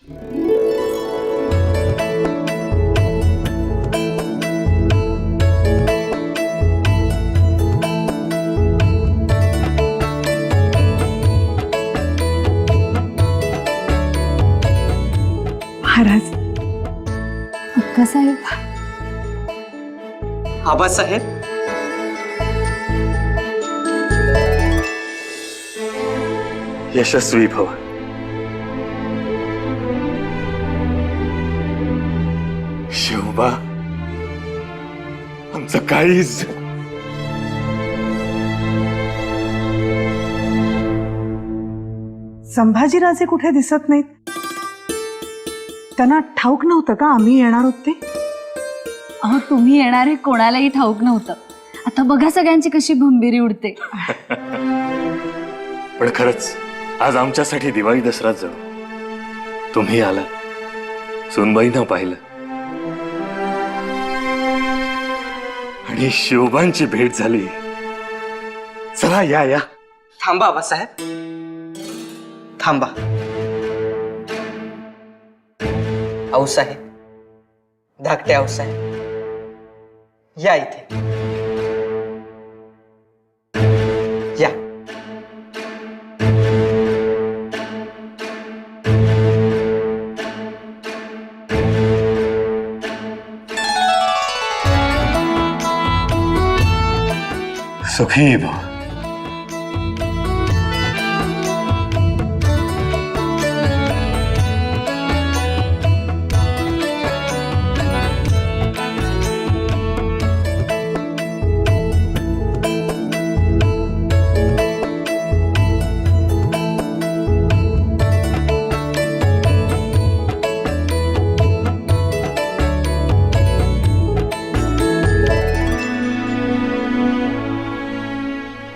महाराज, अक्कासाहेब, आबासाहेब, यशस्वी भव. शिवबा, आमचं काळीज. संभाजीराजे कुठे दिसत नाहीत? त्यांना ठाऊक नव्हतं का आम्ही येणार आहोत ते? अहो, तुम्ही येणार हे कोणालाही ठाऊक नव्हतं. आता बघा सगळ्यांची कशी भंबीरी उडते. पण खरंच आज आमच्यासाठी दिवाळी दसरा जणू. तुम्ही आला, सुनबाईंना पाहिलं आणि शिवबांची भेट झाली. चला या या. थांबा आबासाहेब, थांबा. आऊसाहेब, धाकटे आऊसाहेब, या इथे या. सुखी भव.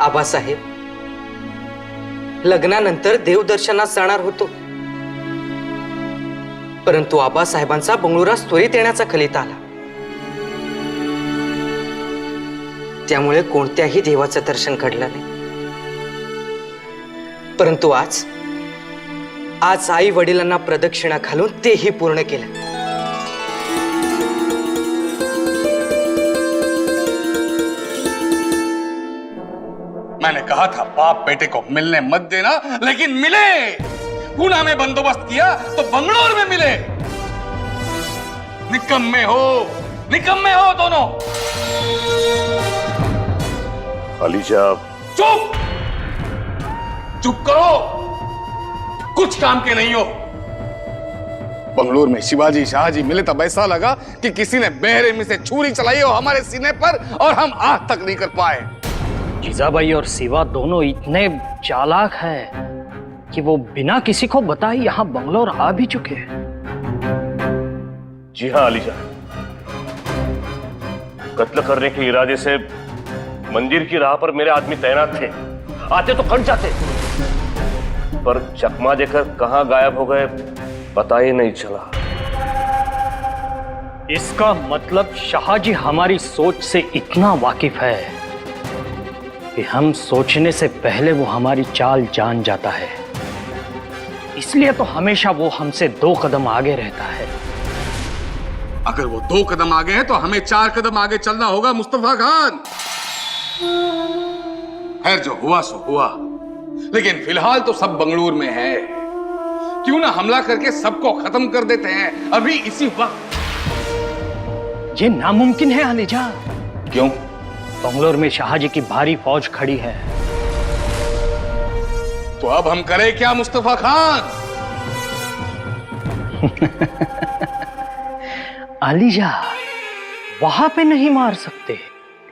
आबासाहेब, लग्नानंतर देवदर्शनास जाणार होतो, परंतु आबासाहेबांचा बंगळुरास त्वरित येण्याचा खलित आला. त्यामुळे कोणत्याही देवाचं दर्शन घडलं नाही. परंतु आज आई वडिलांना प्रदक्षिणा घालून तेही पूर्ण केलं. मैंने कहा था बाप बेटे को मिलने मत देना, लेकिन मिले. पूना में बंदोबस्त किया तो बंगलोर में मिले. निकम्मे हो दोनों. अलीजा, चुप चुप करो. कुछ काम के नहीं हो. बंगलोर में शिवाजी शाहजी मिले तब ऐसा लगा कि किसी ने बेरहमी से छुरी चलाई हो हमारे सीने पर और हम आज तक नहीं कर पाए. जीजाबाई और शिवा दोनों इतने चालाक हैं कि वो बिना किसी को बताए यहाँ बंगलोर आ भी चुके हैं. जी हाँ अलीजा, कत्ल करने के इरादे से मंदिर की राह पर मेरे आदमी तैनात थे. आते तो कट जाते, पर चकमा देकर कहां गायब हो गए पता ही नहीं चला. इसका मतलब शाहजी हमारी सोच से इतना वाकिफ है कि हम सोचने से पहले वो हमारी चाल जान जाता है. इसलिए तो हमेशा वो हमसे 2 कदम आगे रहता है. अगर वो 2 कदम आगे है तो हमें 4 कदम आगे चलना होगा मुस्तफा खान. खैर, जो हुआ सो हुआ, लेकिन फिलहाल तो सब बंगलुरु में है. क्यों ना हमला करके सबको खत्म कर देते हैं अभी इसी वक्त. ये नामुमकिन है अलीजा. क्यों? बंगलोर में शाहजी की भारी फौज खड़ी है. तो अब हम करें क्या मुस्तफा खान? अलीजा, वहां पे नहीं मार सकते,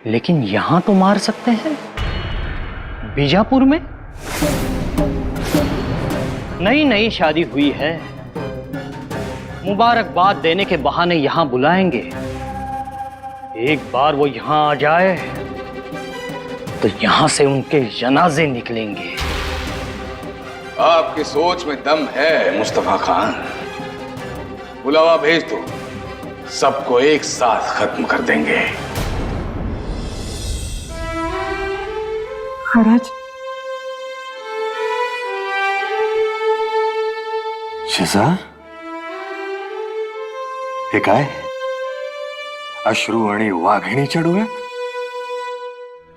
लेकिन यहां तो मार सकते हैं. बीजापुर में नई शादी हुई है. मुबारकबाद देने के बहाने यहां बुलाएंगे. एक बार वो यहां आ जाए तो यहां से उनके जनाजे निकलेंगे. आपकी सोच में दम है मुस्तफा खान. बुलावा भेज दो, सबको एक साथ खत्म कर देंगे. महाराज, शहजाद, हे काय? अश्रू आणि वाघिणीच्या डोळ्यात?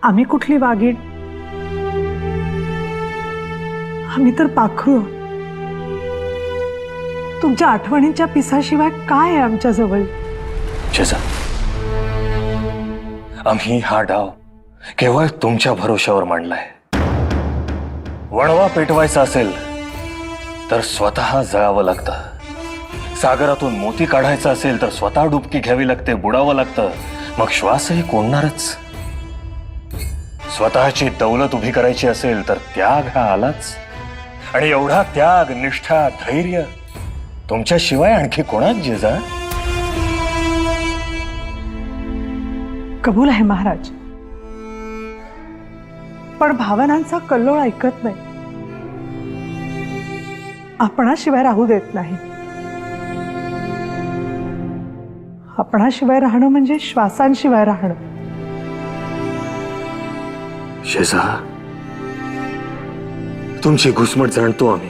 आम्ही कुठली वाघीण? आम्ही तर पाखरू आहोत. तुमच्या आठवणींच्या पिसाशिवाय काय आहे आमच्या जवळ? शेजा, आम्ही हा डाव केवळ तुमच्या भरोश्यावर मांडलाय. वणवा पेटवायचा असेल तर स्वतः जळावं लागतं. सागरातून मोती काढायचा असेल तर स्वतः डुबकी घ्यावी लागते, बुडावं लागतं. मग श्वासही कोंडणारच. स्वतःची दौलत उभी करायची असेल तर त्याग हा आलाच. आणि एवढा त्याग, निष्ठा, धैर्य तुमच्याशिवाय आणखी कोणाच जिजा? कबूल आहे महाराज, पण भावनांचा कल्लोळ ऐकत नाही. आपणाशिवाय राहू देत नाही. आपणाशिवाय राहणं म्हणजे श्वासांशिवाय राहणं. शेजा, तुमची घुसमट जाणतो आम्ही,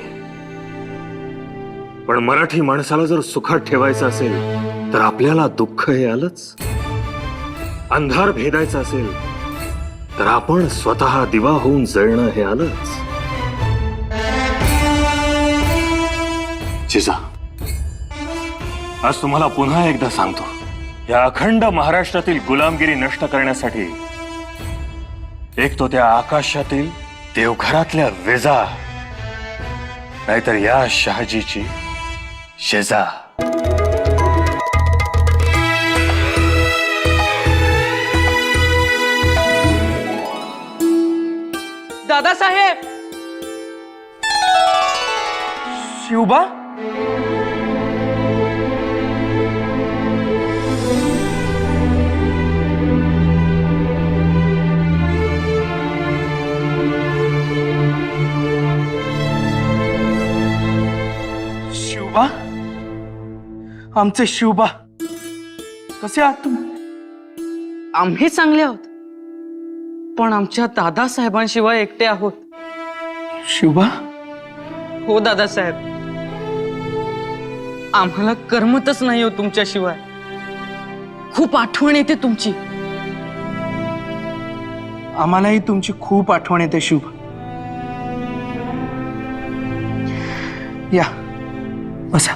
पण मराठी माणसाला जर सुखात ठेवायचं असेल तर आपल्याला दुःख हे आलंच. अंधार भेदायचा असेल तर आपण स्वतः दिवा होऊन जळणं हे आलंच. जिजा, आज तुम्हाला पुन्हा एकदा सांगतो, या अखंड महाराष्ट्रातील गुलामगिरी नष्ट करण्यासाठी एक तो त्या आकाशातील देवघरातल्या विजा, नाहीतर या शहाजीची शेजा. दादासाहेब, शिवबा, शिवबा, आमचे शिवबा, कसे आहात तुम्ही? आम्ही चांगले आहोत, पण आमच्या दादासाहेबांशिवाय एकटे आहोत. शिवबा? हो दादासाहेब, आम्हाला करमतच नाही हो तुमच्याशिवाय. खूप आठवण येते तुमची. आम्हालाही तुमची खूप आठवण येते शिवबा. या बसा.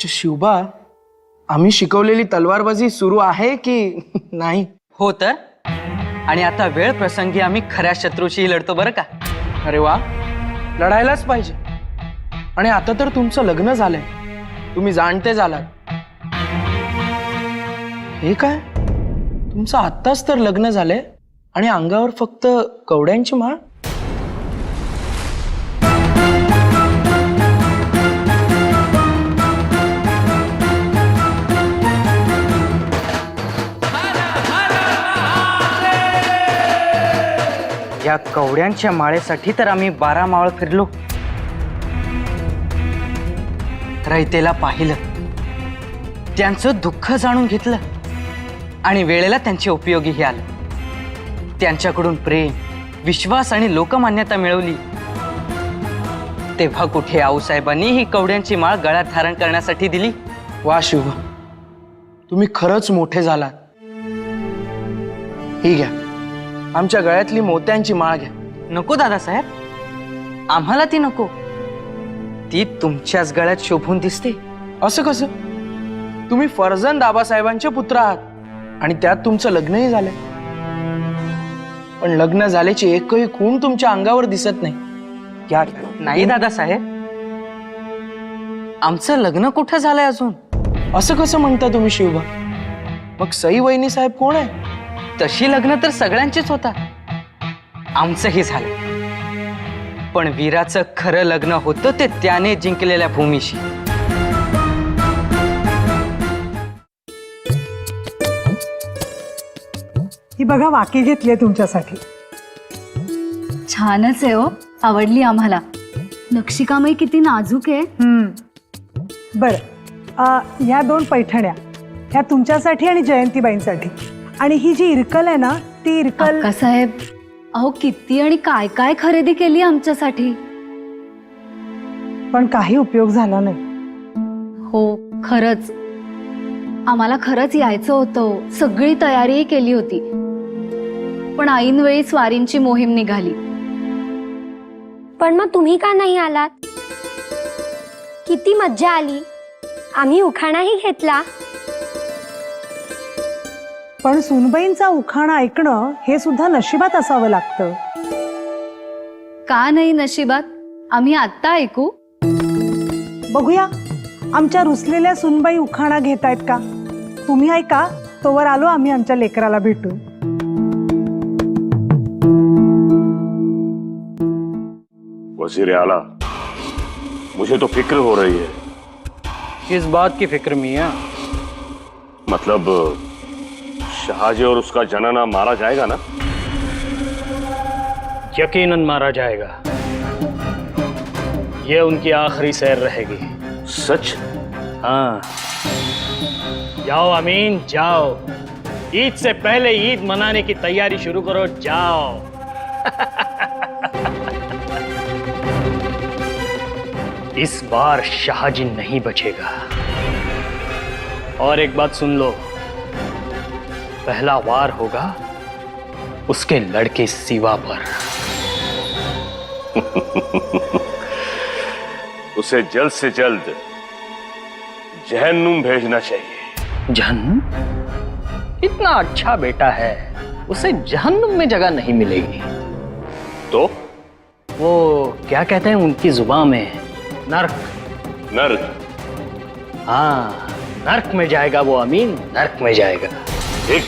शिवबा, आम्ही शिकवलेली तलवारबाजी सुरू आहे की नाही? हो तर, आणि आता वेळ प्रसंगी आम्ही खऱ्या शत्रूशी लढतो बरं का. अरे वा, लढायलाच पाहिजे. आणि आता तर तुमचं लग्न झालंय, तुम्ही जाणते झालात. हे काय, तुमचं आत्ताच तर लग्न झालंय आणि अंगावर फक्त कवड्यांची माळ? या कवड्यांच्या माळेसाठी तर आम्ही 12 मावळ फिरलो. रयतेला पाहिलं, त्यांचं दुःख जाणून घेतलं आणि वेळेला त्यांचे उपयोगीही आलं. त्यांच्याकडून प्रेम, विश्वास आणि लोकमान्यता मिळवली. तेव्हा कुठे आऊसाहेबांनी ही कवड्यांची माळ गळ्यात धारण करण्यासाठी दिली. वा शिवबा, तुम्ही खरंच मोठे झालात. ही घ्या, आमच्या गळ्यातली मोत्यांची माळ घ्या. नको दादासाहेब, आम्हाला ती नको. ती तुमच्याच गळ्यात शोभून दिसते. असं कसं? तुम्ही फर्जंद आबासाहेबांचे पुत्र आहात आणि त्यात तुमचं लग्नही झालंय. पण लग्न झाल्याची एकही खूण तुमच्या अंगावर दिसत नाही. घ्या. नाही दादासाहेब, आमचं लग्न कुठं झालंय अजून? असं कसं म्हणता तुम्ही शिवबा? मग सई वहिनी साहेब कोण आहे? तशी लग्न तर सगळ्यांचीच होतात. आमचंही झालं, पण वीराचं खरं लग्न होतं ते त्याने जिंकलेल्या भूमीशी. ही बघा, वाकी घेतली तुमच्यासाठी. छानच आहे हो, आवडली आम्हाला. नक्षीकामही किती नाजूक आहे. बरं, या 2 पैठण्या ह्या तुमच्यासाठी आणि जयंतीबाईंसाठी. आणि ही जी इरकल आहे ना, ती इरकल. साहेब, अहो किती आणि काय काय खरेदी केली आमच्यासाठी. पण काही उपयोग झाला नाही. हो खरंच, आम्हाला खरंच यायचं होतं, सगळी तयारीही केली होती, पण ऐनवेळी स्वारींची मोहीम निघाली. पण मग तुम्ही का नाही आलात? किती मज्जा आली, आम्ही उखाणाही घेतला. पण सुनबाईंचा उखाणा ऐकणं हे सुद्धा नशिबात असावं लागतं. का नाही नशिबात? आम्ही आत्ता ऐकू. बघूया आमच्या रुसलेल्या सुनबाई उखाणा घेतायत का. तुम्ही ऐका, तोवर आलो आम्ही आमच्या लेकराला भेटून. वजीर आला, मुझे तो फिक्र हो रही है. किस बात की फिक्र मियां? मतलब शाहजी और उसका जनाना मारा जाएगा ना? यकीनन मारा जाएगा. ये उनकी आखिरी सैर रहेगी. सच? हाँ, जाओ अमीन जाओ, ईद से पहले ईद मनाने की तैयारी शुरू करो. जाओ. इस बार शाहजी नहीं बचेगा. और एक बात सुन लो, पहला वार होगा उसके लड़के सिवा पर. उसे जल्द से जल्द जहन्नुम भेजना चाहिए. जहन्नुम? इतना अच्छा बेटा है, उसे जहन्नुम में जगह नहीं मिलेगी. तो वो क्या कहते हैं उनकी जुबान में, नर्क. नर्क? हाँ, नर्क में जाएगा वो अमीन, नर्क में जाएगा. एक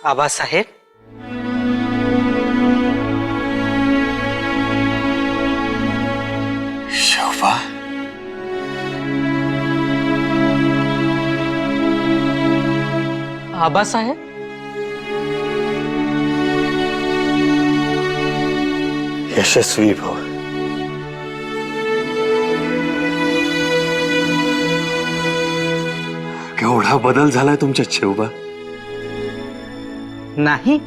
आबासाहेब, शोभा, आबासाहेब, यशस्वी भव. केवढा बदल झालाय तुमच्यात शिवबा. नाही,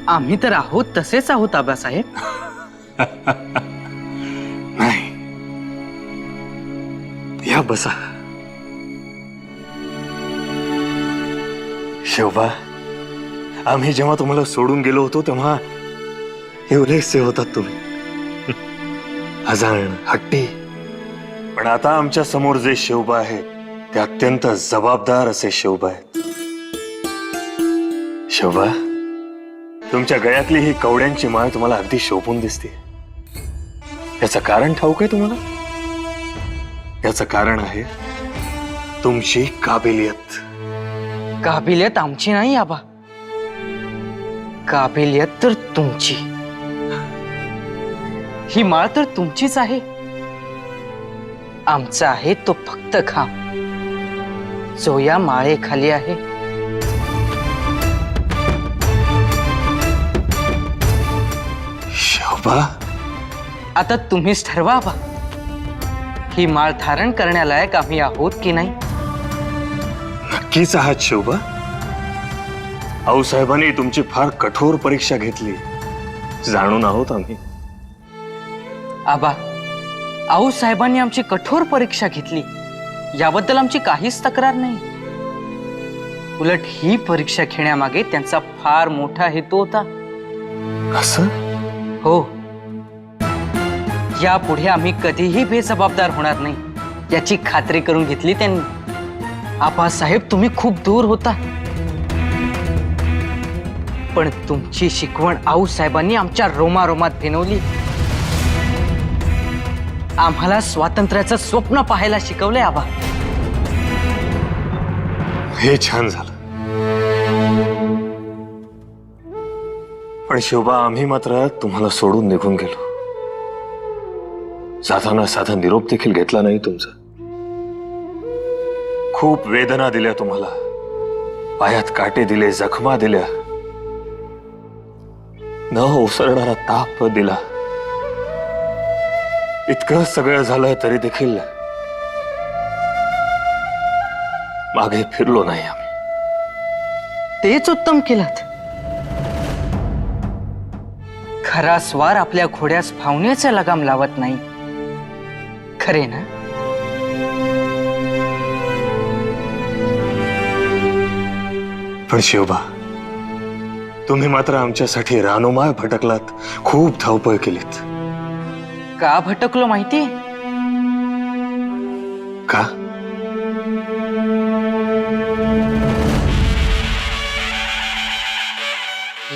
आम्ही तर आहोत तसेच आहोत आबासाहेब. नाही, या बसा. शिवबा, आम्ही जेव्हा तुम्हाला सोडून गेलो होतो तेव्हा एवढेसे होतात तुम्ही, अजाण, हट्टी. पण आता आमच्या समोर जे शिवबा आहे ते अत्यंत जबाबदार असे शिवबा आहेत. शिवबा, तुमच्या गळ्यातली ही कवड्यांची माळ तुम्हाला अगदी शोभून दिसते. याचं कारण ठाऊक आहे तुम्हाला? याचं कारण आहे तुमची काबिलियत. काबिलियत आमची नाही आबा, काबिलियत तर तुमची. ही माळ तर तुमचीच आहे, आमचा आहे तो फक्त खांब जो या माळेखाली आहे. शोभा, आता तुम्हीच ठरवा आबा, ही माळ धारण करण्यालायक आम्ही आहोत की नाही. नक्कीच आहात शोभा. आऊसाहेबांनी तुमची फार कठोर परीक्षा घेतली, जाणून आहोत आम्ही. आबा, आऊ साहेबांनी आमची कठोर परीक्षा घेतली, याबद्दल आमची काहीच तक्रार नाही. उलट ही परीक्षा घेण्यामागे त्यांचा फार मोठा हेतू होता. असं? हो, यापुढे आम्ही कधीही बेजबाबदार होणार नाही याची खात्री करून घेतली त्यांनी. आबासाहेब, तुम्ही खूप दूर होता, पण तुमची शिकवण आऊ साहेबांनी आमच्या रोमारोमात भिनवली. आम्हाला स्वातंत्र्याचं स्वप्न पाहायला शिकवलंय आबा. हे छान झालं. पण शोभा, आम्ही मात्र तुम्हाला सोडून निघून गेलो. जाताना साधा निरोप देखील घेतला नाही तुमचा. खूप वेदना दिल्या तुम्हाला, पायात काटे दिले, जखमा दिल्या, न ओसरणारा ताप दिला. इतकं सगळं झालं तरी देखील मागे फिरलो नाही आम्ही. तेच उत्तम केलं. खरा स्वार आपल्या घोड्यास फावण्याचा लगाम लावत नाही, खरे ना? पण शिवबा, तुम्ही मात्र आमच्यासाठी रानोमाळ भटकलात, खूप धावपळ केलीत. का भटकलो माहिती? का?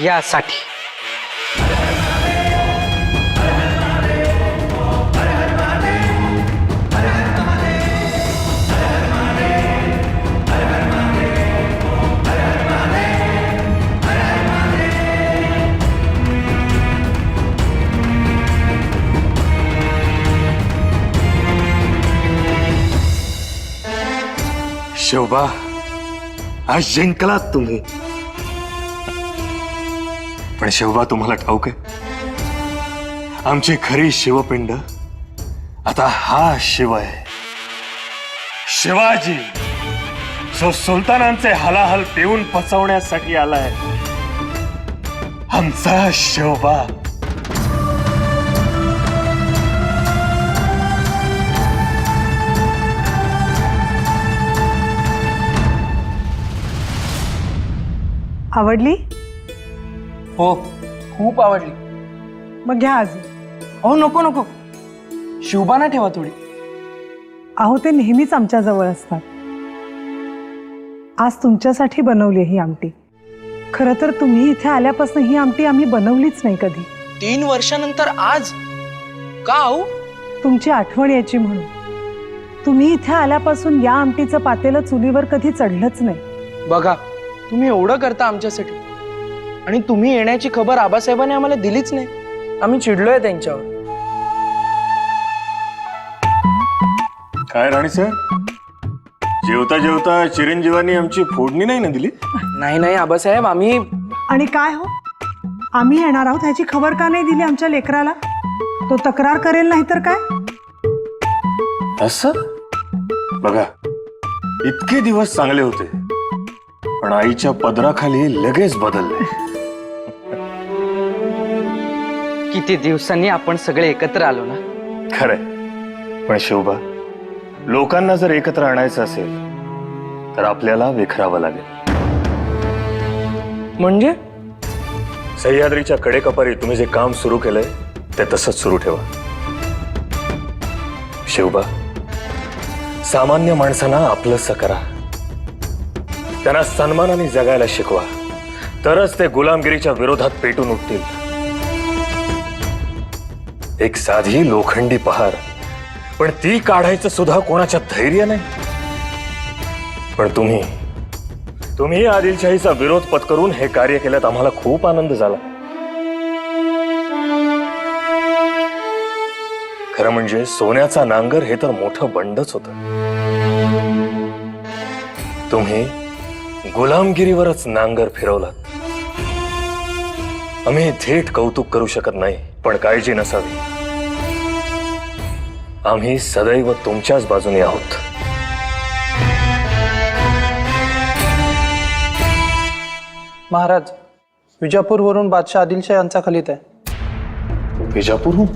यासाठी. शिवबा, आज जिंकलात तुम्ही. पण शिवबा, तुम्हाला ठाऊक आहे, आमची खरी शिवपिंड आता हा शिव आहे, शिवाजी, जो सुलतानांचे हलाहल पिऊन फसवण्यासाठी आलाय. आमचा शिवबा. आवडली? हो, खूप आवडली. मग घ्या अजून. अहो नको नको, शिवबाना ठेवा थोडी. अहो, ते नेहमीच आमच्या जवळ असतात. आज तुमच्यासाठी बनवली ही आमटी. खरं तर तुम्ही इथे आल्यापासून ही आमटी आम्ही बनवलीच नाही कधी. 3 वर्षानंतर आज का आहो? तुमची आठवण यायची म्हणून. तुम्ही इथे आल्यापासून या आमटीचं पातेलं चुलीवर कधी चढलंच नाही. बघा, तुम्ही एवढं करता आमच्यासाठी, आणि तुम्ही येण्याची खबर आबासाहेबांनी आम्हाला दिलीच नाही. आम्ही चिडलोय त्यांच्यावर. काय राणी साहेब, जेवता जेवता चिरंजीवांनी आमची फोडणी नाही ना दिली? नाही नाही आबासाहेब, आम्ही आणि काय हो, आम्ही येणार आहोत ह्याची खबर का नाही दिली आमच्या लेकराला? तो तक्रार करेल नाही तर काय? असं बघा, इतके दिवस चांगले होते, पण आईच्या पदराखाली लगेच बदलले. किती दिवसांनी आपण सगळे एकत्र आलो ना. खरंय, पण शिवबा, लोकांना जर एकत्र आणायचं असेल तर आपल्याला विखरावं लागेल. म्हणजे सह्याद्रीच्या कडेकपारी तुम्ही जे काम सुरू केलंय ते तसंच सुरू ठेवा. शिवबा, सामान्य माणसांना आपलंसं करा, त्यांना सन्मानाने जगायला शिकवा, तरच ते गुलामगिरीच्या विरोधात पेटून उठतील. एक साधी लोखंडी पहार, पण ती काढायचं सुद्धा कोणाच्या धैर्य नाही. पण तुम्ही आदिलशाहीचा विरोध पत्करून हे कार्य केल्यात, आम्हाला खूप आनंद झाला. खरं म्हणजे सोन्याचा नांगर हे तर मोठं बंडच होतं. तुम्ही गुलामगिरीवरच नांगर फिरवलात. आम्ही थेट कौतुक करू शकत नाही, पण काळजी नसावी, आम्ही सदैव तुमच्याच बाजूने आहोत. महाराज, विजापूरवरून बादशाह आदिलशाह यांचा खलीत आहे. विजापूरहून?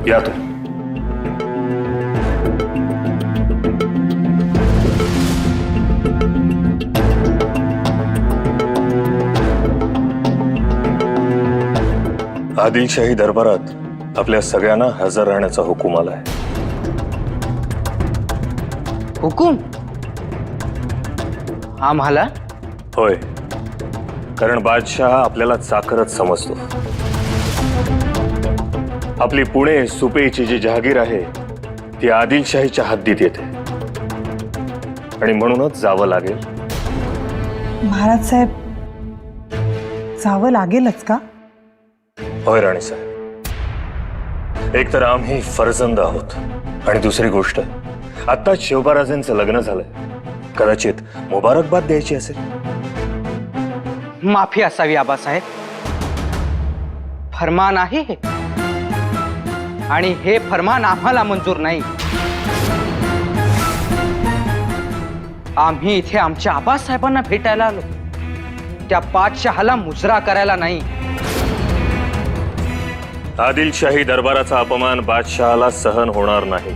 या तुम्ही. आदिलशाही दरबारात आपल्या सगळ्यांना हजर राहण्याचा हुकूम आलाय. हुकूम? आम्हाला? होय, कारण बादशाह आपल्याला चाकरच समजतो. आपली पुणे सुपेची जी जहागीर आहे ती आदिलशाहीच्या हद्दीत येते, आणि म्हणूनच जावं लागेल. महाराज साहेब, जावं लागेलच का? होय राणी साहेब, एक तर आम्ही फर्जंद आहोत, आणि दुसरी गोष्ट, आता शिवबाराजांचं लग्न झालंय, कदाचित मुबारकबाद द्यायची असेल. माफी असावी आबासाहेब, फरमान आहे हे. आणि हे फरमान आम्हाला मंजूर नाही. आम्ही इथे आमच्या आबासाहेबांना भेटायला आलो, त्या पातशहाला मुजरा करायला नाही. आदिलशाही दरबाराचा अपमान बादशहाला सहन होणार नाही.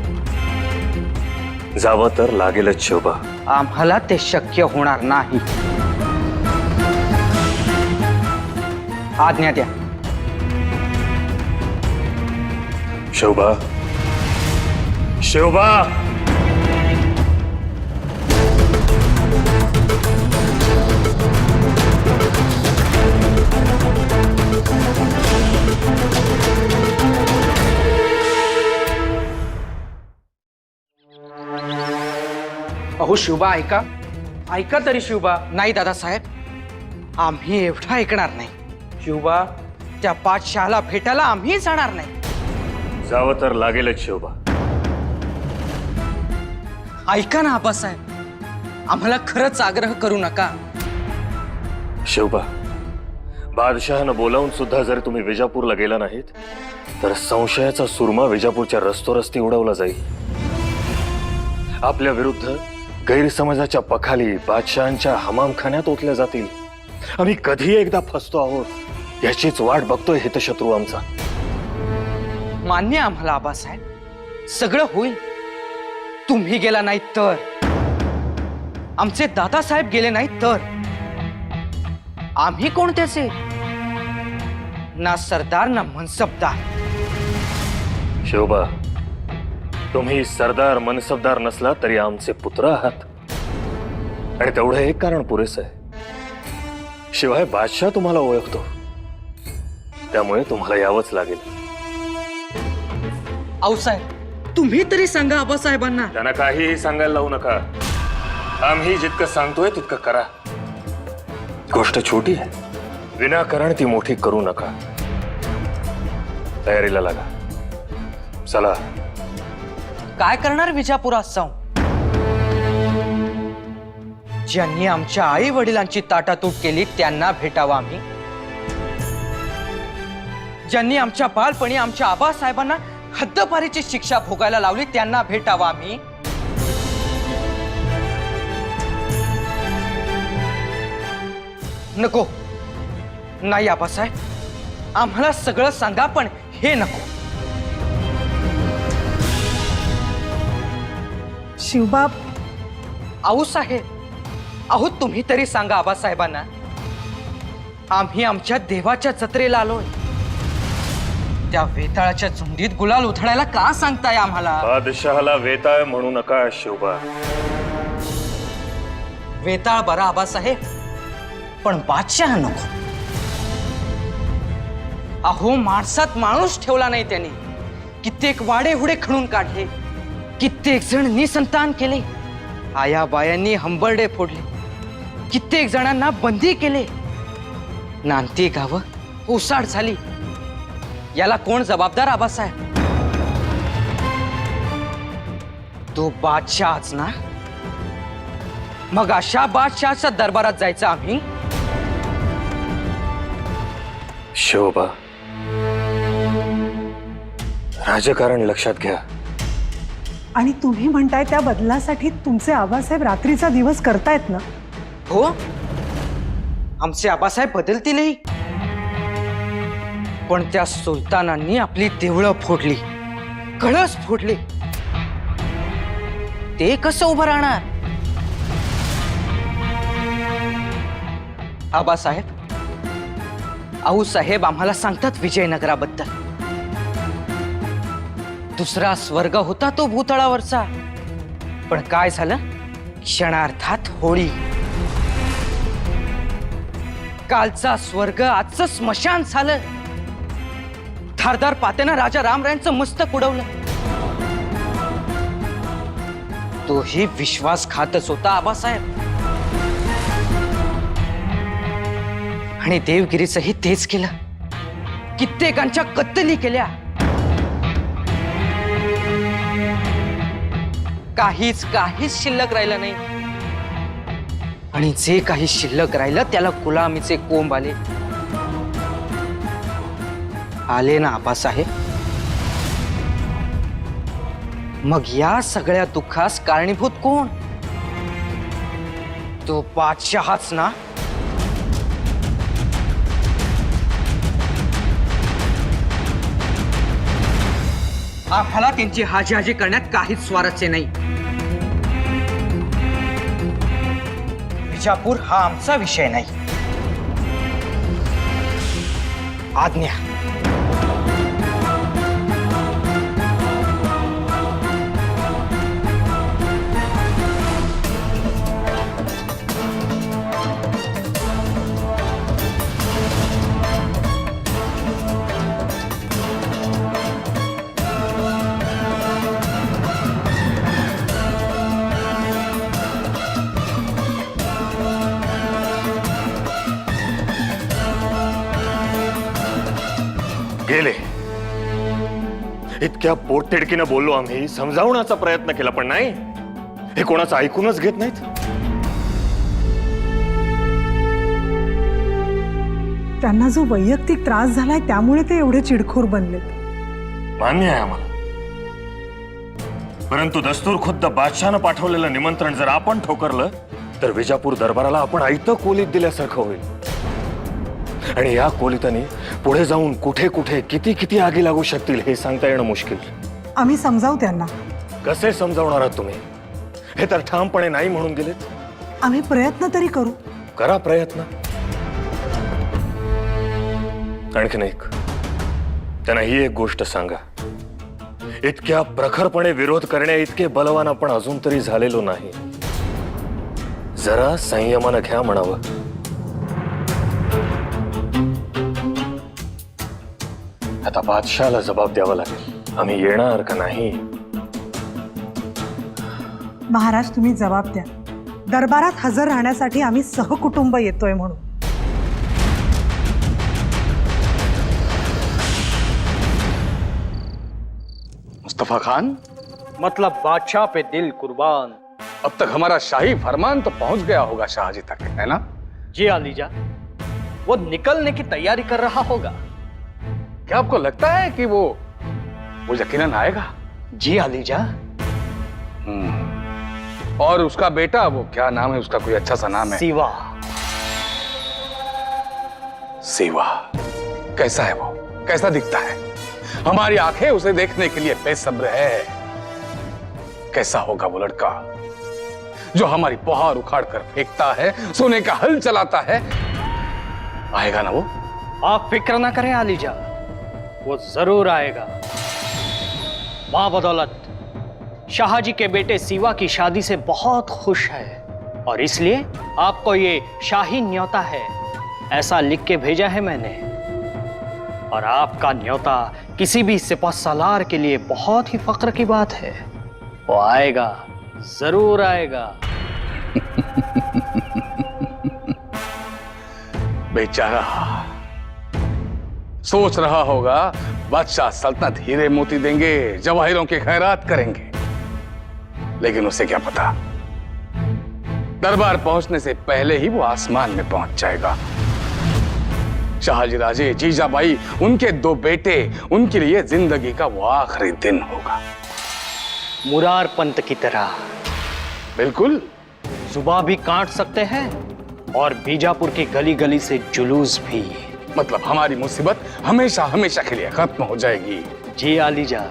जावं तर लागेलच शिवबा. आम्हाला ते शक्य होणार नाही. आज्ञा द्या. शिवबा, शिवबा. अहो शिवबा, ऐका ऐका तरी शिवबा. नाही दादासाहेब, आम्ही एवढं ऐकणार नाही. शिवबा, त्या पातशहाला भेटायला आम्ही जाणार नाही. जावं तर लागेलच शिवबा. ऐका ना आबासाहेब, आम्हाला खरंच आग्रह करू नका. शिवबा, बादशहानं बोलावून सुद्धा जर तुम्ही विजापूरला गेला नाहीत तर संशयाचा सुरमा विजापूरच्या रस्तोरस्ती उडवला जाईल. आपल्या विरुद्ध गैरसमजाच्या पखाली बादशहांच्या हमामखान्यात ओतल्या जातील. आम्ही कधी एकदा फसतो आहोत याचीच वाट बघतोय हितशत्रू आमचा. मान्य आम्हाला आबासाहेब, सगळं होईल. तुम्ही गेला नाहीत तर, आमचे दादासाहेब गेले नाहीत तर आम्ही कोणत्याचे? ना सरदार ना मनसबदार. शिवबा, तुम्ही सरदार मनसबदार नसला तरी आमचे पुत्र आहात, आणि तेवढं एक कारण पुरेसं आहे. शिवाय बादशाह तुम्हाला ओळखतो, त्यामुळे तुम्हाला यावंच लागेल. आऊसाहेब, तुम्ही तरी सांगा आबासाहेबांना. त्यांना काहीही सांगायला लावू नका. आम्ही जितकं सांगतोय तितकं करा. गोष्ट छोटी आहे, विनाकारण ती मोठी करू नका. तयारीला लागा. चला. काय करणार विजापुरात जाऊन? ज्यांनी आमच्या आई वडिलांची ताटातूट केली त्यांना भेटावं आम्ही. ज्यांनी आमच्या बालपणी आमच्या आबासाहेबांना हद्दपारीची शिक्षा भोगायला लावली त्यांना भेटावं आम्ही. नको, नाही आबासाहेब, आम्हाला सगळं सांगा पण हे नको. शिवबाप, आऊसाहेब, अहो तुम्ही तरी सांगा आबासाहेबांना. आम्ही आमच्या देवाच्या जत्रेला आलोय, त्या वेताळाच्या झुंडीत गुलाल उधळायला का सांगताय आम्हाला? बादशहाला वेताळ म्हणू नका शिवबा. वेताळ बरा आबासाहेब, पण बादशाह नको. अहो माणसात माणूस ठेवला नाही त्यांनी. कित्येक वाडे हुडे खणून काढले, कित्येक जण निसंतान केले, आया बायांनी हंबरडे फोडले, कित्येक जणांना बंदी केले, नांती गावं ओसाड झाली. याला कोण जबाबदार आबासाहेब? तो बादशाहच ना. मग अशा बादशाहच्या दरबारात जायचं आम्ही? शिवबा, राजकारण लक्षात घ्या. आणि तुम्ही म्हणताय त्या बदलासाठी तुमचे आबासाहेब रात्रीचा दिवस करतायत ना? हो, आमचे आबासाहेब बदलतीलही. पण त्या सुलतानांनी आपली देवळं फोडली, कळस फोडले. ते कसं उभं राहणार? आबासाहेब, आऊसाहेब आम्हाला सांगतात विजयनगराबद्दल. दुसरा स्वर्ग होता तो भूतळावरचा, पण काय झालं? क्षणार्धात होळी. कालचा स्वर्ग आजचं स्मशान झालं. धारदार पात्यानं राजा रामरायांचं मस्तक उडवलं. तोही विश्वासघातच होता आबासाहेब. आणि देवगिरीचंही तेच केलं. कित्येकांच्या कत्तली केल्या. काहीच शिल्लक राहिलं नाही. आणि जे काही शिल्लक राहिलं त्याला गुलामीचे कोंब आले. आले ना आबासाहेब? मग या सगळ्या दुःखास कारणीभूत कोण? तो बादशहाच ना. आम्हाला त्यांची हाजी करण्यात काहीच स्वारस्य नाही. विजापूर हा आमचा विषय नाही. आज्ञा. गेले. इतक्या पोटतिडकीनं बोललो आम्ही, समजावण्याचा प्रयत्न केला, पण नाही, हे कोणाचं ऐकूनच घेत नाहीत. त्यांना जो वैयक्तिक त्रास झालाय त्यामुळे ते एवढे चिडखोर बनलेत. मान्य आहे आम्हाला, परंतु दस्तूर खुद्द बादशहानं पाठवलेलं निमंत्रण जर आपण ठोकरलं तर विजापूर दरबाराला आपण आयतं कोलीत दिल्यासारखं होईल. आणि या कोलितांनी पुढे जाऊन कुठे कुठे किती किती आगी लागू शकतील हे सांगता येणं मुश्किल. आम्ही समजावू त्यांना. कसे समजावणार आहात तुम्ही? हे तर ठामपणे नाही म्हणून गेलेत. आम्ही प्रयत्न तरी करू. करा प्रयत्न. आणखीन एक, त्यांना ही एक गोष्ट सांगा, इतक्या प्रखरपणे विरोध करण्या इतके बलवान आपण अजून तरी झालेलो नाही. जरा संयमानं घ्या म्हणावं. आता बादशाला जबाब द्यावा लागेल, आम्ही येणार का नाही. महाराज तुम्ही जबाब द्या. दरबारात हजर राहण्यासाठी आम्ही सहकुटुंब येतोय म्हणून. मुस्तफा खान, मतलब बादशाह पे दिल कुर्बान. अब तक हमारा शाही फरमान तो पहुंच गया होगा शाहजी तक, है ना? जी आलीजा, वो निकलने की तैयारी कर रहा होगा. क्या आपको लगता है कि वो यकीनन आएगा? जी आलीजा. और उसका बेटा, वो क्या नाम है उसका? कोई अच्छा सा नाम है? सिवा. सिवा कैसा है वो? कैसा दिखता है? हमारी आंखें उसे देखने के लिए बेसब्र है. कैसा होगा वो लड़का जो हमारी पुहार उखाड़ कर फेंकता है, सोने का हल चलाता है? आएगा ना वो? आप फिक्र ना करें आलीजा, वो जरूर आएगा. मां बदौलत शाहजी के बेटे सिवा की शादी से बहुत खुश है और इसलिए आपको ये शाही न्योता है ऐसा लिख के भेजा है मैंने. और आपका न्योता किसी भी सिपह सालार के लिए बहुत ही फक्र की बात है. वो आएगा, जरूर आएगा. बेचारा सोच रहा होगा बादशाह सल्तनत हीरे मोती देंगे, जवाहिरों के खैरात करेंगे, लेकिन उसे क्या पता, दरबार पहुंचने से पहले ही वो आसमान में पहुंच जाएगा. शाहजी राजे, जीजाबाई, उनके 2 बेटे, उनके लिए जिंदगी का वो आखिरी दिन होगा. मुरार पंत की तरह. बिल्कुल. जुबा भी काट सकते हैं और बीजापुर की गली गली से जुलूस भी. मतलब हमारी मुसीबत हमेशा हमेशा के लिए खत्म हो जाएगी. जी आलीजा,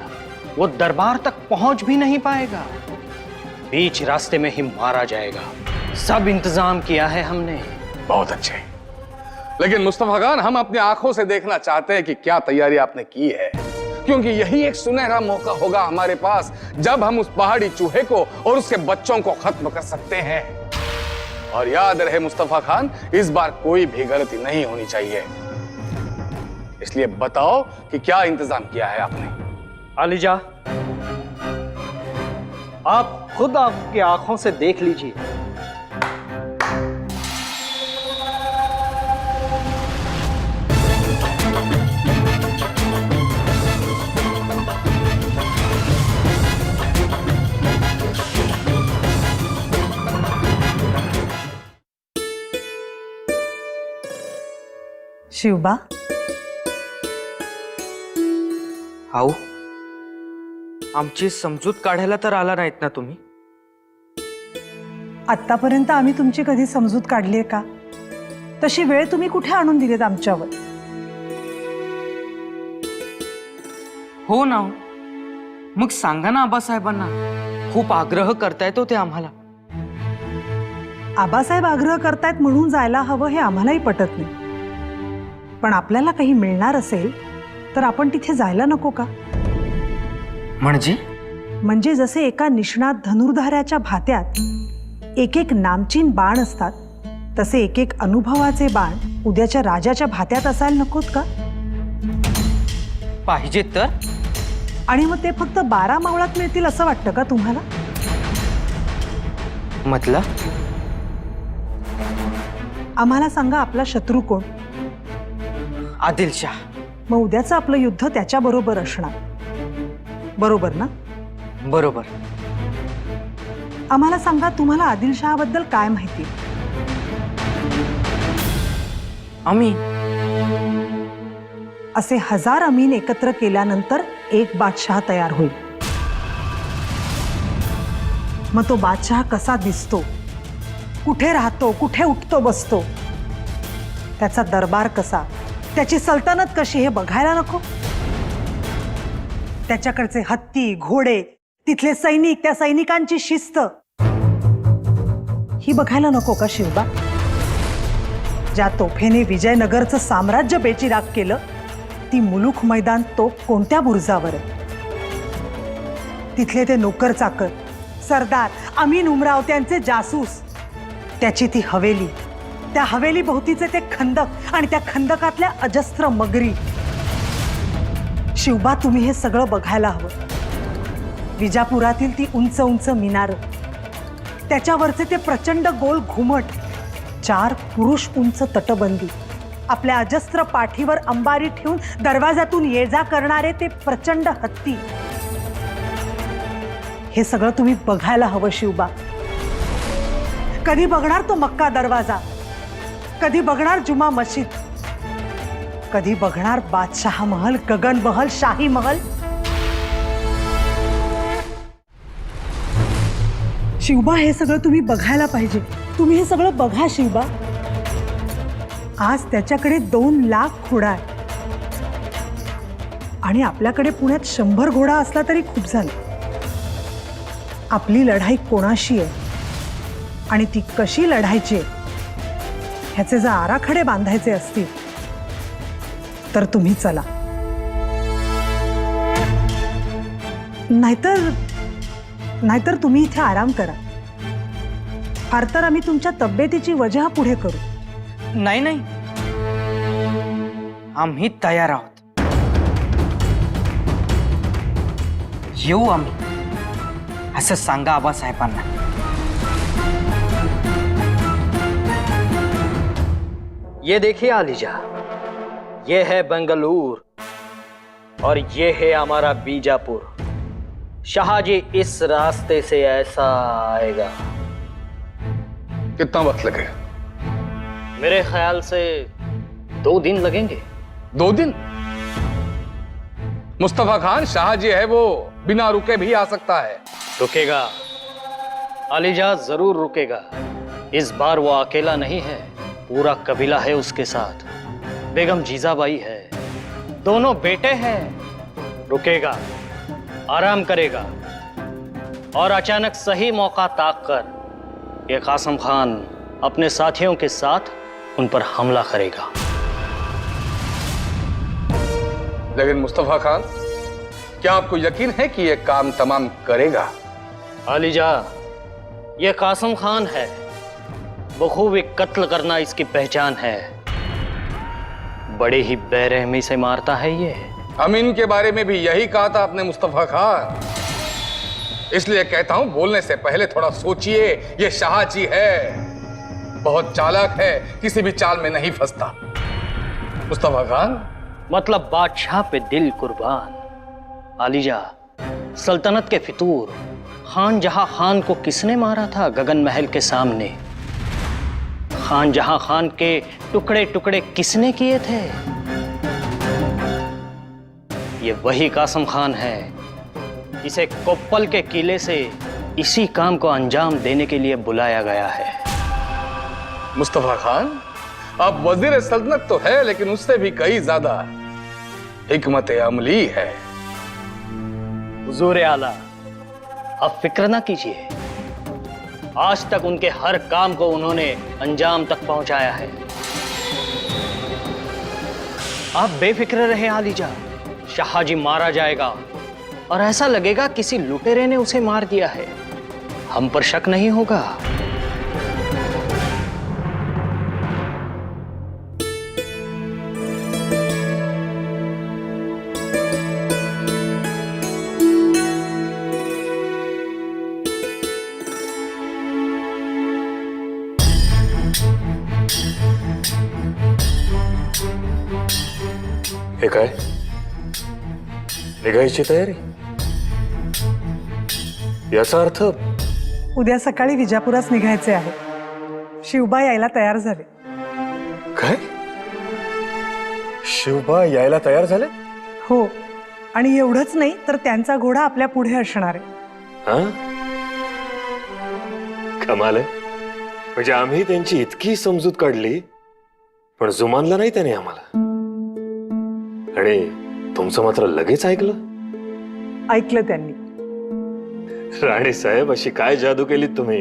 वो दरबार तक पहुंच भी नहीं पाएगा, बीच रास्ते में ही मारा जाएगा. सब इंतजाम किया है हमने. बहुत अच्छे. लेकिन मुस्तफा खान, हम अपनी आंखों से देखना चाहते हैं कि क्या तैयारी आपने की है, क्योंकि यही एक सुनहरा मौका होगा हमारे पास जब हम उस पहाड़ी चूहे को और उसके बच्चों को खत्म कर सकते हैं. और याद रहे मुस्तफा खान, इस बार कोई भी गलती नहीं होनी चाहिए. इसलिए बताओ कि क्या इंतजाम किया है आपने. आलीजा, आप खुद आपकी आंखों से देख लीजिए. शिवबा, आऊ, आमची समजूत काढायला तर आला नाहीत ना तुम्ही? आतापर्यंत आम्ही तुमची कधी समजूत काढली आहे का? तशी वेळ तुम्ही कुठे आणून दिलीत आमच्यावर? हो ना हो. मग सांगा ना आबासाहेबांना, खूप आग्रह करतायत हो ते आम्हाला. आबासाहेब आग्रह करतायत म्हणून जायला हवं हे आम्हालाही पटत नाही. पण आपल्याला काही मिळणार असेल तर आपण तिथे जायला नको का? म्हणजे जसे एका निष्णात धनुर्धाराच्या भात्यात एक एक नामचीन बाण असतात, तसे एक एक अनुभवाचे बाण उद्याच्या राजाच्या भात्यात असायला नकोत का? पाहिजे तर. आणि मग ते फक्त 12 मावळात मिळतील असं वाटतं का तुम्हाला? मतलब आम्हाला सांगा, आपला शत्रू कोण? आदिलशाह. मग उद्याचं आपलं युद्ध त्याच्याबरोबर असणार, बरोबर ना? बरोबर. आम्हाला सांगा, तुम्हाला आदिलशहाबद्दल काय माहिती? आम्ही असे 1000 अमीन एकत्र केल्यानंतर एक बादशाह तयार होईल. मग तो बादशाह कसा दिसतो, कुठे राहतो, कुठे उठतो बसतो, त्याचा दरबार कसा, त्याची सल्तनत कशी हे बघायला नको? त्याच्याकडचे हत्ती, घोडे, तिथले सैनिक, त्या सैनिकांची शिस्त ही बघायला नको का शिवबा? ज्या तोफेने विजयनगरचं साम्राज्य बेचिराख केलं, ती मुलुख मैदान तोफ कोणत्या बुरुजावर आहे? तिथले ते नोकर चाकर, सरदार, अमीन उमराव, त्यांचे जासूस, त्याची ती हवेली, त्या हवेली भोवतीचे ते खंदक आणि त्या खंदकातल्या अजस्त्र मगरी. शिवबा, तुम्ही हे सगळं बघायला हवं. विजापुरातील ती उंच उंच मिनार, त्याच्यावरचे ते प्रचंड गोल घुमट, 4 पुरुष उंच तटबंदी, आपल्या अजस्त्र पाठीवर अंबारी ठेवून दरवाजातून ये जा करणारे ते प्रचंड हत्ती, हे सगळं तुम्ही बघायला हवं शिवबा. कधी बघणार तो मक्का दरवाजा, कधी बघणार जुमा मशीद, कधी बघणार बादशाह महल, गगन महल, शाही महल. शिवबा, हे सगळं तुम्ही बघायला पाहिजे. तुम्ही हे सगळं बघा शिवबा. आज त्याच्याकडे 2 लाख घोडा आहे आणि आपल्याकडे पुण्यात 100 घोडा असला तरी खूप झालं. आपली लढाई कोणाशी आहे आणि ती कशी लढायची ह्याचे जर आराखडे बांधायचे असतील तर तुम्ही चला, नाहीतर तुम्ही इथे आराम करा. फार तर आम्ही तुमच्या तब्येतीची वजह पुढे करू. नाही नाही, आम्ही तयार आहोत. येऊ आम्ही, असं सांगा आबासाहेबांना. ये देखिए आलिजा, ये है बेंगलुरु और ये है हमारा बीजापुर. शाहजी इस रास्ते से ऐसा आएगा. कितना वक्त लगेगा? मेरे ख्याल से 2 दिन लगेंगे. 2 दिन? मुस्तफा खान शाहजी है, वो बिना रुके भी आ सकता है. रुकेगा अलीजा, जरूर रुकेगा. इस बार वो अकेला नहीं है, पूरा कबीला है उसके साथ. बेगम जीजाबाई है, दोनों बेटे हैं. रुकेगा, आराम करेगा और अचानक सही मौका ताक कर ये कासम खान अपने साथियों के साथ उन पर हमला करेगा. लेकिन मुस्तफा खान, क्या आपको यकीन है कि यह काम तमाम करेगा? आलिजा, ये कासम खान है, बखूबी कत्ल करना इसकी पहचान है. बड़े ही बेरहमी से मारता है ये. अमीन के बारे में भी यही कहा था आपने मुस्तफा खान. इसलिए कहता हूं, बोलने से पहले थोड़ा सोचिए. ये शाहजी है, बहुत चालाक है, किसी भी चाल में नहीं फंसता. मुस्तफा खान, मतलब बादशाह पे दिल कुर्बान. आलिजा, सल्तनत के फितूर खान जहां खान को किसने मारा था गगन महल के सामने? खान जहां खान के टुकड़े टुकड़े किसने किए थे? ये वही कासम खान है. इसे कोप्पल के किले से इसी काम को अंजाम देने के लिए बुलाया गया है। मुस्तफा खान, आप वजीर सल्तनत तो है, लेकिन उससे भी कई ज्यादा हिकमत अमली है। हुजूर आला, आप फिक्र ना कीजिए, आज तक उनके हर काम को उन्होंने अंजाम तक पहुंचाया है। आप बेफिक्र रहे आलीजा, शाहजी मारा जाएगा और ऐसा लगेगा किसी लुटेरे ने उसे मार दिया है, हम पर शक नहीं होगा। हे काय, निघायची तयारी? याचा अर्थ उद्या सकाळी विजापुरास निघायचे आहे. शिवबा यायला तयार झाले. काय? शिवबा यायला तयार झाले? हो, आणि एवढंच नाही तर त्यांचा घोडा आपल्या पुढे असणार आहे. हा, कमाल आहे. म्हणजे आम्ही त्यांची इतकी समजूत काढली, पण जुमानलं नाही त्याने आम्हाला. आणि तुमचं मात्र लगेच ऐकलं. ऐकलं त्यांनी. राणी साहेब, अशी काय जादू केली तुम्ही?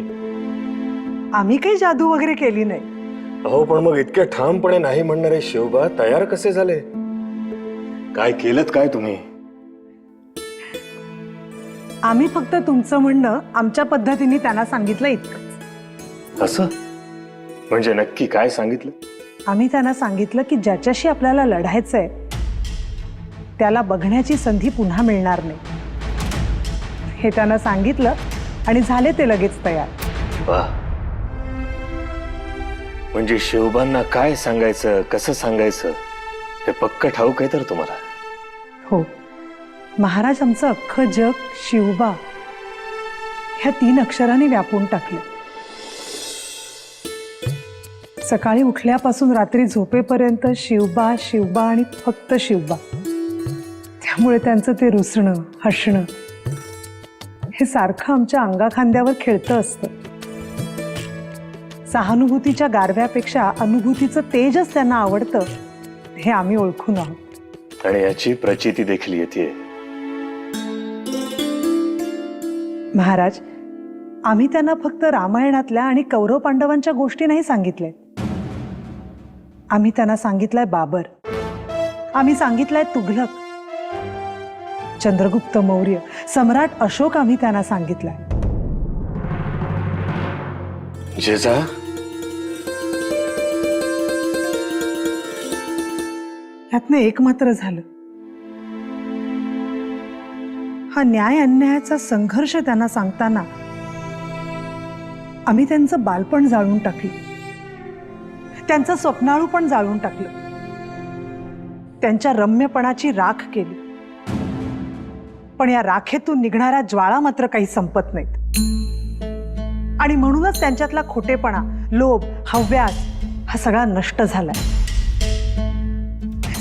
आम्ही काही जादू वगैरे केली नाही. अहो, पण मग इतक्या ठामपणे नाही म्हणणारे शिवबा तयार कसे झाले? काय केलंत काय तुम्ही? आम्ही फक्त तुमचं म्हणणं आमच्या पद्धतीने त्यांना सांगितलं इतकंच. असं म्हणजे नक्की काय सांगितलं? आम्ही त्यांना सांगितलं की ज्याच्याशी आपल्याला लढायचंय त्याला बघण्याची संधी पुन्हा मिळणार नाही, हे त्यांना सांगितलं आणि झाले ते लगेच तयार. वाह, म्हणजे शिवबांना काय सांगायचं, कसं सांगायचं हे पक्क ठाऊक आहे तर तुम्हाला? हो, महाराज आमचं अख्खं जग शिवबा ह्या 3 अक्षराने व्यापून टाकलं. सकाळी उठल्यापासून रात्री झोपेपर्यंत शिवबा शिवबा आणि फक्त शिवबा. त्यामुळे त्यांचं ते रुसणं, हसणं हे सारखं आमच्या अंगाखांद्यावर खेळतं असतं. सहानुभूतीच्या गारव्यापेक्षा अनुभूतीचं तेजच त्यांना आवडतं, हे आम्ही ओळखून आहोत. आणि याची प्रचिती देखील येते. महाराज, आम्ही त्यांना फक्त रामायणातल्या आणि कौरव पांडवांच्या गोष्टी नाही सांगितल्या. आम्ही त्यांना सांगितलंय बाबर, आम्ही सांगितलंय तुघलक, चंद्रगुप्त मौर्य, सम्राट अशोक आम्ही त्यांना सांगितलंय. जेजा, यातनं एक मात्र झालं. हा न्याय अन्यायाचा संघर्ष त्यांना सांगताना आम्ही त्यांचं बालपण जाळून टाकलं, त्यांचं स्वप्नाळू पण जाळून टाकलं, त्यांच्या रम्यपणाची राख केली. पण या राखेतून निघणाऱ्या ज्वाळा मात्र काही संपत नाहीत. आणि म्हणूनच त्यांच्यातला खोटेपणा, लोभ, हव्यास हा सगळा नष्ट झालाय.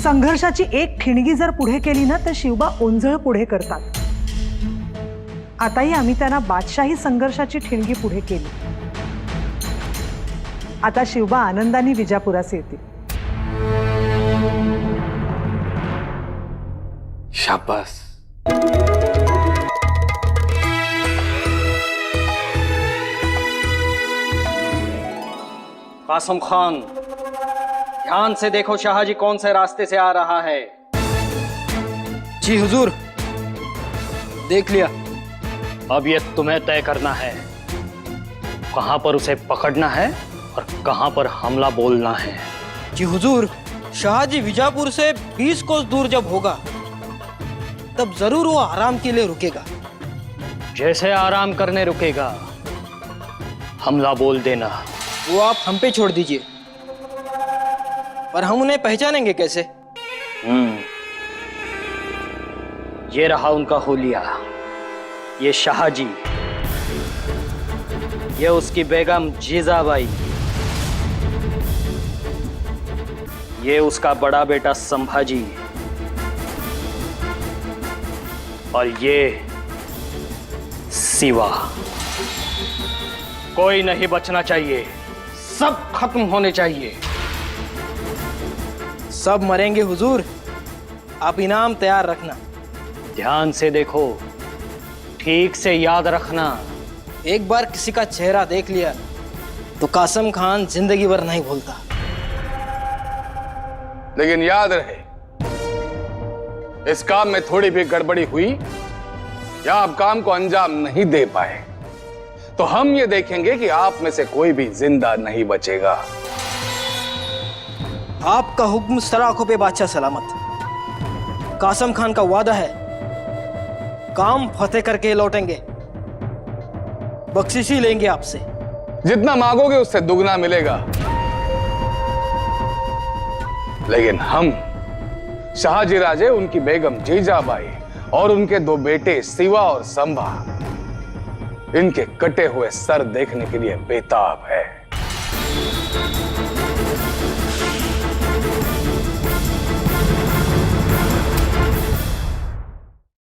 संघर्षाची एक ठिणगी जर पुढे केली ना तर शिवबा ओंजळ पुढे करतात. आताही आम्ही त्यांना बादशाही संघर्षाची ठिणगी पुढे केली. आता शिवबा आनंदाने विजापुरास येते. शाबास. कासम खान, ध्यान से देखो शाहजी कौन से रास्ते से आ रहा है। जी हुजूर, देख लिया। अब ये तुम्हें तय करना है, कहां पर उसे पकड़ना है और कहां पर हमला बोलना है। जी हुजूर, शाहजी विजापुर से 20 कोस दूर जब होगा तब जरूर वो आराम के लिए रुकेगा। जैसे आराम करने रुकेगा हमला बोल देना। वो आप हम पे छोड़ दीजिए, पर हम उन्हें पहचानेंगे कैसे? ये रहा उनका हुलिया, ये शाहजी, ये उसकी बेगम जीजाबाई, ये उसका बड़ा बेटा संभाजी, और ये सिवा कोई नहीं बचना चाहिए, सब खत्म होने चाहिए। सब मरेंगे हुजूर, आप इनाम तैयार रखना। ध्यान से देखो, ठीक से याद रखना। एक बार किसी का चेहरा देख लिया तो कासम खान जिंदगी भर नहीं भूलता। लेकिन याद रहे, इस काम में थोड़ी भी गड़बड़ी हुई या आप काम को अंजाम नहीं दे पाए तो हम ये देखेंगे कि आप में से कोई भी जिंदा नहीं बचेगा। आपका हुक्म सराखों पे बादशाह सलामत। कासम खान का वादा है, काम फतेह करके लौटेंगे, बख्शिश ही लेंगे आपसे। जितना मांगोगे उससे दुगना मिलेगा। लेकिन हम शाहजी राजे, उनकी बेगम जीजाबाई और उनके 2 बेटे सिवा और संभा, इनके कटे हुए सर देखने के लिए बेताब है।